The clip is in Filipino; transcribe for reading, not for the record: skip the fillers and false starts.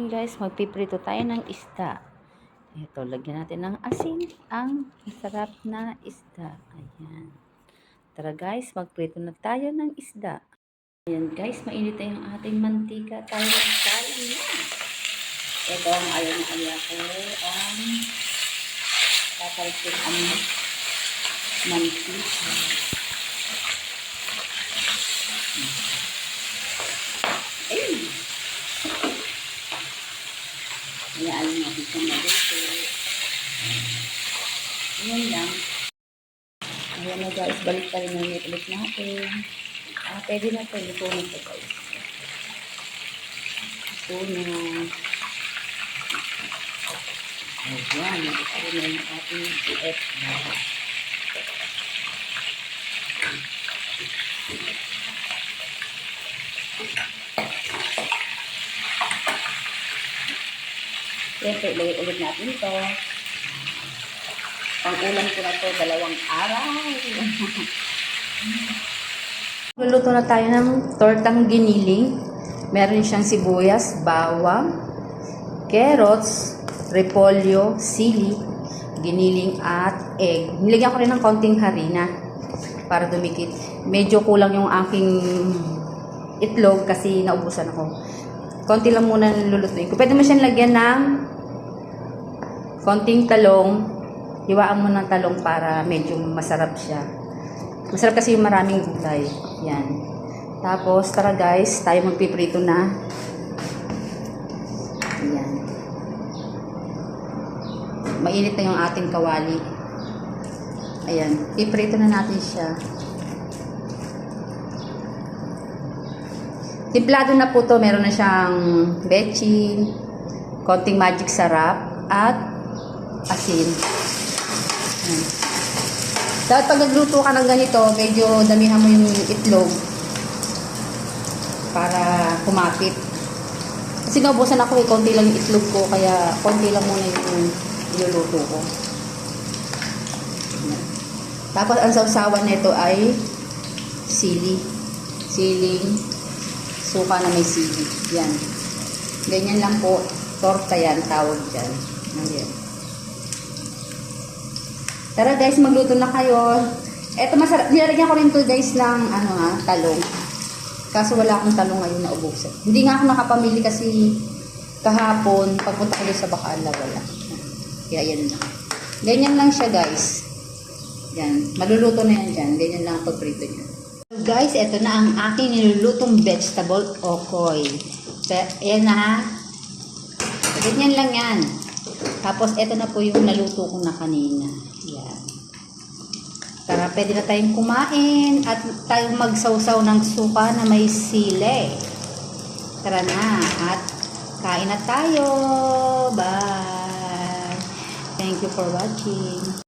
Guys, magpiprito tayo ng isda. Ito, lagyan natin ng asin ang masarap na isda. Ayan. Tara guys, magprito na tayo ng isda. Ayan guys, mainit na yung ating mantika. Tayo magsalang na. Ito ang ayaw na ayaw ko. Ang tatalpin ang mantika. Hayaan natin itong maluto. Ayan lang. Ayan na guys, balik pa rin ng ulit natin. Pwede na ito. Luto na ito guys. Luto na. Ayan, luto na yung ating CF na. Siyempre, ilagay ulit natin ito. Pang-ulam ko na ito, 2 araw. Luluto na tayo ng tortang giniling. Meron siyang sibuyas, bawang, carrots, repolyo, sili, giniling at egg. Nilagyan ko rin ng konting harina para dumikit. Medyo kulang yung aking itlog kasi naubusan ako. Konti lang muna lulutuin ko. Pwede mo siyang lagyan ng konting talong. Hiwaan mo ng talong para medyo masarap siya. Masarap kasi yung maraming gulay. Yan. Tapos, tara guys, tayo magpiprito na. Yan. Mainit na yung ating kawali. Ayan. Piprito na natin siya. Timplado na po to, meron na siyang bechin, konting magic sarap, at asin. Dapat pag nagluto ka ng ganito, medyo damihan mo yung itlog para kumapit. Kasi naubusan ako konti lang yung itlog ko, kaya konti lang muna yung iluluto ko. Tapos ang sausawan nito ay siling suka na may sili. Yan. Ganyan lang po. Torta yan. Tawag dyan. Ayan. Tara guys, magluto na kayo. Eto masarap. Nilalagyan ko rin to guys ng talong. Kaso wala akong talong ngayon na ubusan. Hindi nga ako nakapamili kasi kahapon, pagpunta ko sa Bacala, wala. Kaya yan lang. Ganyan lang siya guys. Yan. Maluluto na yan dyan. Ganyan lang ang pagprito niya. Guys, ito na ang aking nilulutong vegetable okoy. Ayan na ha. Ganyan lang yan. Tapos, ito na po yung naluto ko na kanina. Yan. Tara, pwede na tayong kumain at tayong magsawsaw ng suka na may sili. Tara na. At kain na tayo. Bye. Thank you for watching.